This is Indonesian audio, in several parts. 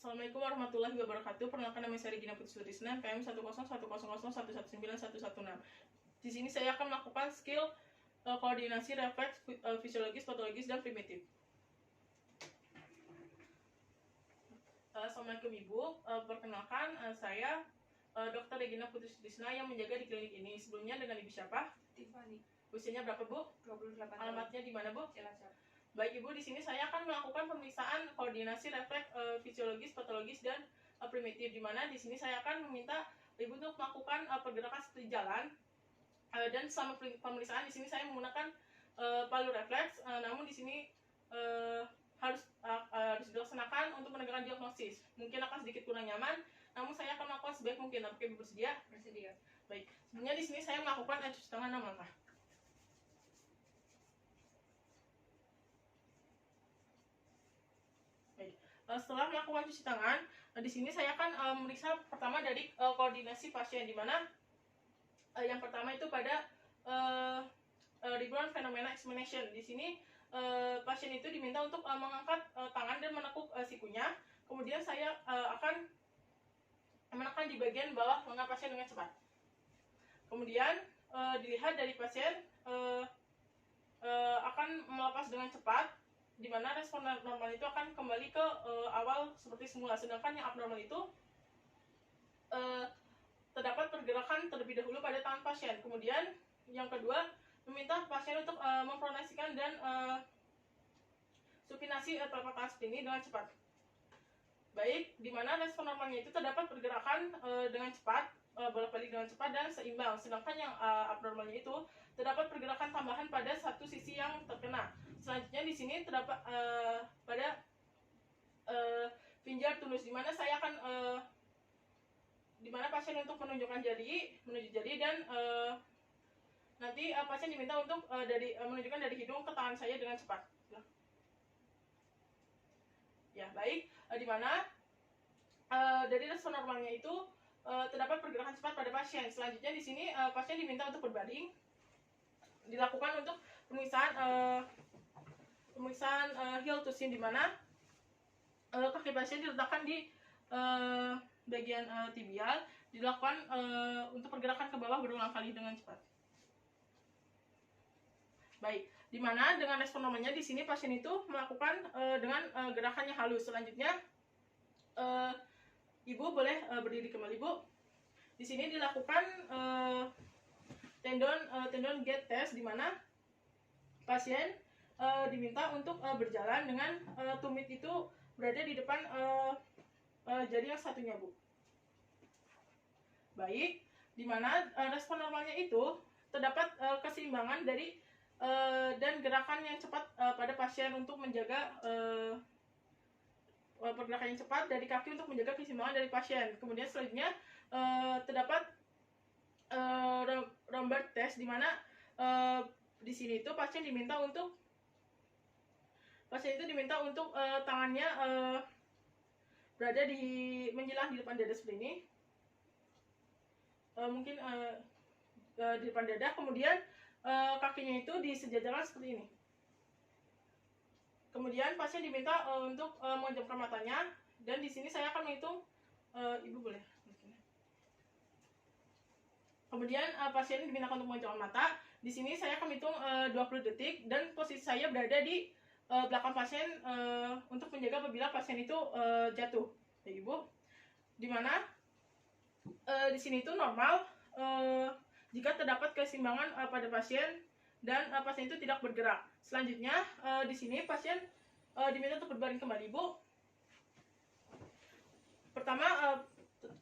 Assalamualaikum warahmatullahi wabarakatuh. Perkenalkan, nama saya Regina Putri Sutrisna, PM 10100119119. Di sini saya akan melakukan skill koordinasi refleks, fisiologis, patologis, dan primitif. Assalamualaikum Ibu. Perkenalkan, saya Dr. Regina Putri Sutrisna yang menjaga di klinik ini. Sebelumnya dengan Ibu siapa? Tiffany. Usianya berapa, Bu? 28 tahun. Alamatnya di mana, Bu? Cilacap. Baik Ibu, di sini saya akan melakukan pemeriksaan koordinasi refleks fisiologis, patologis, dan primitif. Di mana di sini saya akan meminta Ibu untuk melakukan pergerakan seperti jalan. Dan selama pemeriksaan di sini saya menggunakan palu refleks. Namun di sini harus dilaksanakan untuk menegakkan diagnosis. Mungkin akan sedikit kurang nyaman, namun saya akan melakukan sebaik mungkin. Apakah Ibu bersedia? Bersedia. Baik. Sebenarnya di sini saya melakukan cuci tangan 6 langkah. Setelah melakukan cuci tangan, di sini saya akan memeriksa pertama dari koordinasi pasien, di mana yang pertama itu pada rebound fenomena examination. Di sini pasien itu diminta untuk mengangkat tangan dan menekuk sikunya. Kemudian saya akan menekan di bagian bawah lengan pasien dengan cepat. Kemudian dilihat dari pasien akan melepas dengan cepat, di mana respon normal itu akan kembali ke awal seperti semula. Sedangkan yang abnormal itu terdapat pergerakan terlebih dahulu pada tangan pasien. Kemudian yang kedua, meminta pasien untuk mempronasikan dan supinasi telapak tangan seperti ini dengan cepat. Baik, di mana respon normalnya itu terdapat pergerakan dengan cepat, bolak-balik dengan cepat dan seimbang. Sedangkan yang abnormalnya itu terdapat pergerakan tambahan pada satu sisi yang terkena. Selanjutnya di sini terdapat pada finger tunus, di mana saya akan di mana pasien untuk menunjukkan jari, menuju jari, dan nanti pasien diminta untuk menunjukkan dari hidung ke tangan saya dengan cepat. Ya, baik. Di mana dari respon normalnya itu terdapat pergerakan cepat pada pasien. Selanjutnya di sini pasien diminta untuk berbaring, dilakukan untuk pemeriksaan heel to shin, di mana kaki pasien diletakkan di bagian tibial, dilakukan untuk pergerakan ke bawah berulang kali dengan cepat. Baik, di mana dengan respon normalnya di sini pasien itu melakukan dengan gerakan yang halus. Selanjutnya Ibu boleh berdiri kembali, Bu. Di sini dilakukan tendon gait test, di mana pasien diminta untuk berjalan dengan tumit itu berada di depan jari yang satunya, Bu. Baik, di mana respon normalnya itu terdapat keseimbangan dari dan gerakan yang cepat pada pasien untuk menjaga pergerakan yang cepat dari kaki untuk menjaga keseimbangan dari pasien. Kemudian selanjutnya terdapat Romberg test, di mana di sini itu pasien diminta untuk tangannya berada menjilang di depan dada seperti ini, mungkin di depan dada. Kemudian kakinya itu disejajarkan seperti ini. Kemudian pasien diminta untuk memejamkan matanya, dan di sini saya akan menghitung. Ibu boleh. Kemudian pasien diminta untuk memejamkan mata. Di sini saya akan menghitung 20 detik, dan posisi saya berada di belakang pasien untuk menjaga apabila pasien itu jatuh. Ya, Ibu. Di mana di sini itu normal jika terdapat keseimbangan pada pasien dan pasien itu tidak bergerak. Selanjutnya di sini pasien diminta untuk berbaring kembali, Bu. Pertama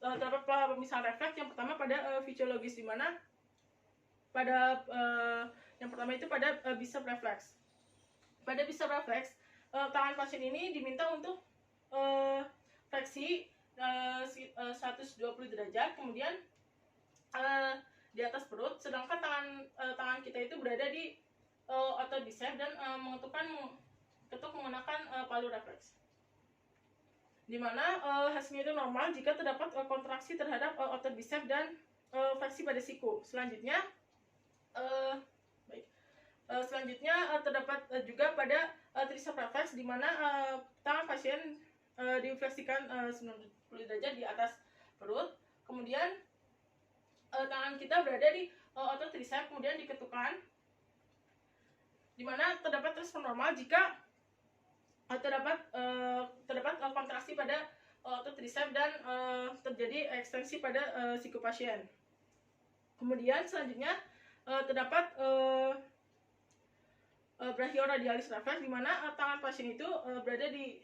terdapat pemisahan refleks. Yang pertama pada fisiologis, di mana pada yang pertama itu pada bicep refleks. Pada bicep refleks, tangan pasien ini diminta untuk fleksi 120 derajat, kemudian di atas perut, sedangkan tangan kita itu berada di otot bicep dan ketuk menggunakan palu refleks, di mana hasilnya itu normal jika terdapat kontraksi terhadap otot bicep dan fleksi pada siku. Selanjutnya terdapat juga pada tricep refleks, di mana tangan pasien difleksikan 90 derajat di atas perut. Kemudian tangan kita berada di otot tricep, kemudian diketukkan, di mana terdapat respon normal jika terdapat kontraksi pada otot tricep dan terjadi ekstensi pada siku pasien. Kemudian selanjutnya terdapat brachioradialis reflex, di mana tangan pasien itu berada di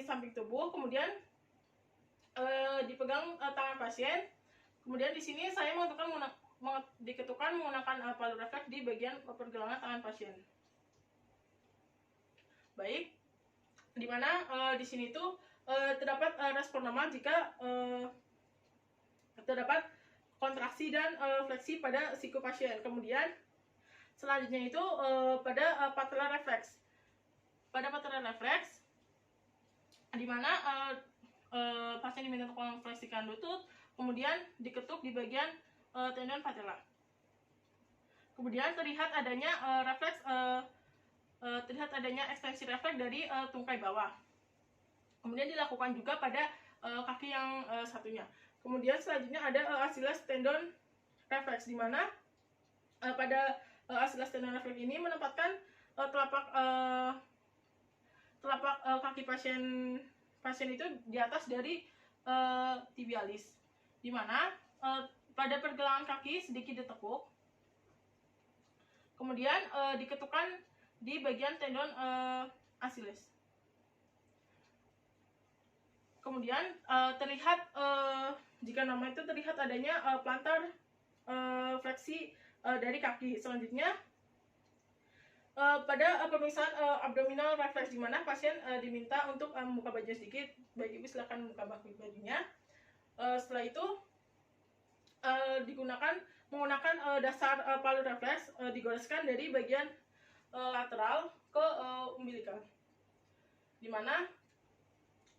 samping tubuh, kemudian dipegang tangan pasien. Kemudian di sini saya diketukkan menggunakan palu reflex di bagian pergelangan tangan pasien. Baik, di mana di sini tuh terdapat respon normal jika terdapat kontraksi dan fleksi pada siku pasien. Kemudian selanjutnya itu pada patellar reflex. Pada patellar reflex, di mana pasien diminta untuk memfleksikan lutut, kemudian diketuk di bagian tendon patella. Kemudian terlihat adanya ekstensi refleks dari tungkai bawah. Kemudian dilakukan juga pada kaki yang satunya. Kemudian selanjutnya ada Achilles tendon reflex, di mana pada Achilles tendon reflex ini menempatkan telapak kaki pasien itu di atas dari tibialis, di mana pada pergelangan kaki sedikit ditekuk, kemudian diketukkan di bagian tendon Achilles. Kemudian terlihat jika nama itu terlihat adanya plantar fleksi dari kaki. Selanjutnya pada pemeriksaan abdominal reflex, di mana pasien diminta untuk membuka baju sedikit. Baik, Ibu silakan membuka bajunya. Setelah itu menggunakan dasar palu reflex, digoreskan dari bagian lateral ke umbilical, di mana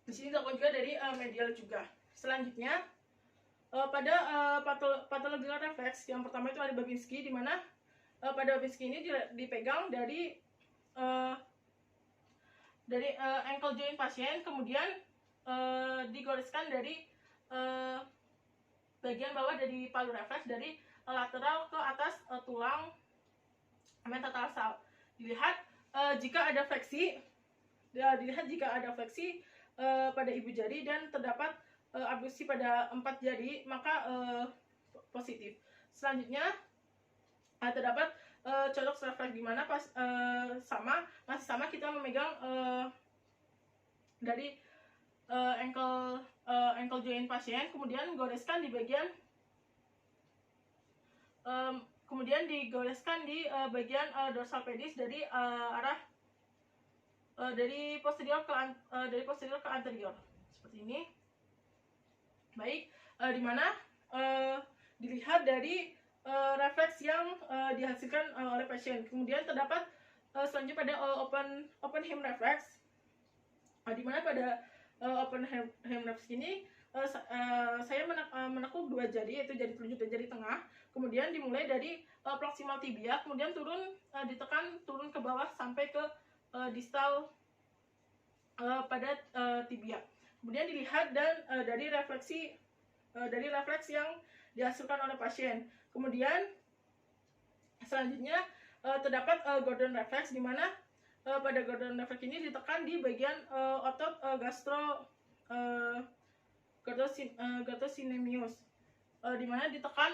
di sini dilakukan juga dari medial juga. Selanjutnya pada pathological reflex yang pertama itu ada Babinski, di mana pada Babinski ini dipegang dari ankle joint pasien, kemudian digoreskan dari bagian bawah dari palu reflex dari lateral ke atas tulang metatarsal. Dilihat jika ada fleksi pada ibu jari dan terdapat abduksi pada 4 jari, maka positif. Selanjutnya terdapat colok reflex, di mana masih sama kita memegang dari ankle joint pasien, kemudian goreskan di bagian bagian dorsal pedis dari arah dari posterior ke anterior, seperti ini. Baik, di mana dilihat dari refleks yang dihasilkan oleh pasien. Kemudian terdapat selanjutnya pada open hem reflex, di mana pada open hem reflex ini saya menekuk 2 jari, yaitu jari telunjuk dan jari tengah. Kemudian dimulai dari proximal tibia, kemudian ditekan turun ke bawah sampai ke distal pada tibia. Kemudian dilihat dari refleks yang dihasilkan oleh pasien. Kemudian selanjutnya terdapat Gordon reflex, di mana pada Gordon reflex ini ditekan di bagian otot gastrocnemius, di mana ditekan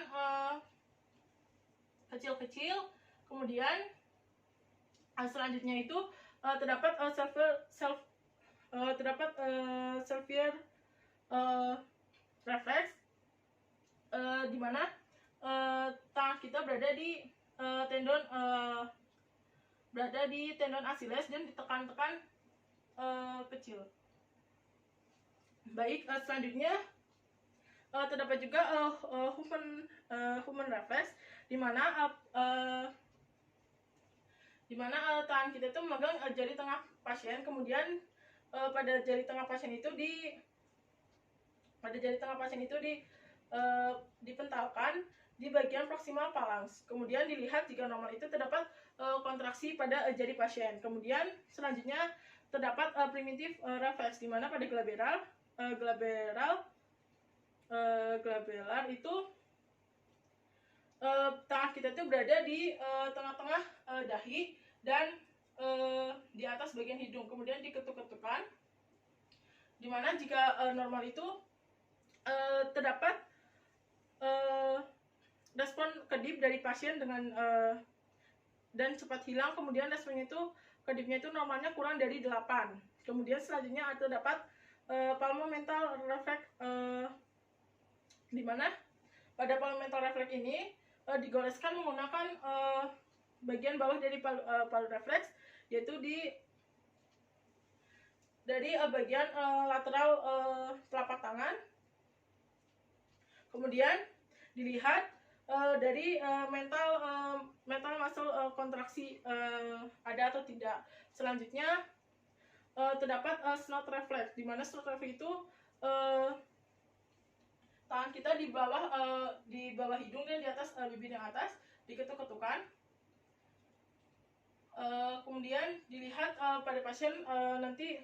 kecil-kecil. Kemudian selanjutnya itu terdapat Selvier reflex, di mana tangan kita berada di tendon Achilles dan ditekan-tekan kecil. Baik, selanjutnya terdapat juga human reflex, di mana tangan kita itu memegang jari tengah pasien, kemudian pada jari tengah pasien itu dipentalkan di bagian proximal phalanx. Kemudian dilihat jika normal itu terdapat kontraksi pada jari pasien. Kemudian selanjutnya terdapat primitif refleks, di mana pada glaberar itu tangan kita itu berada di tengah-tengah dahi dan di atas bagian hidung, kemudian diketuk-ketukan, dimana jika normal itu terdapat respon kedip dari pasien dengan dan cepat hilang, kemudian responnya itu kedipnya itu normalnya kurang dari 8. Kemudian selanjutnya terdapat palmomental reflex, di mana pada palmomental reflex ini digoreskan menggunakan bagian bawah dari palu refleks, yaitu dari bagian lateral telapak tangan. Kemudian dilihat dari mental muscle kontraksi ada atau tidak. Selanjutnya terdapat snort reflex, di mana snort reflex itu tangan kita di bawah hidung dan di atas bibir yang atas diketuk-ketukan. Kemudian dilihat pada pasien nanti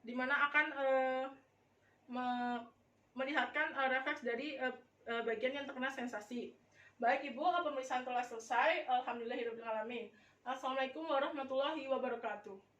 di mana akan melihatkan refleks dari bagian yang terkena sensasi. Baik Ibu, pemeriksaan telah selesai. Alhamdulillahirabbil alamin. Assalamualaikum warahmatullahi wabarakatuh.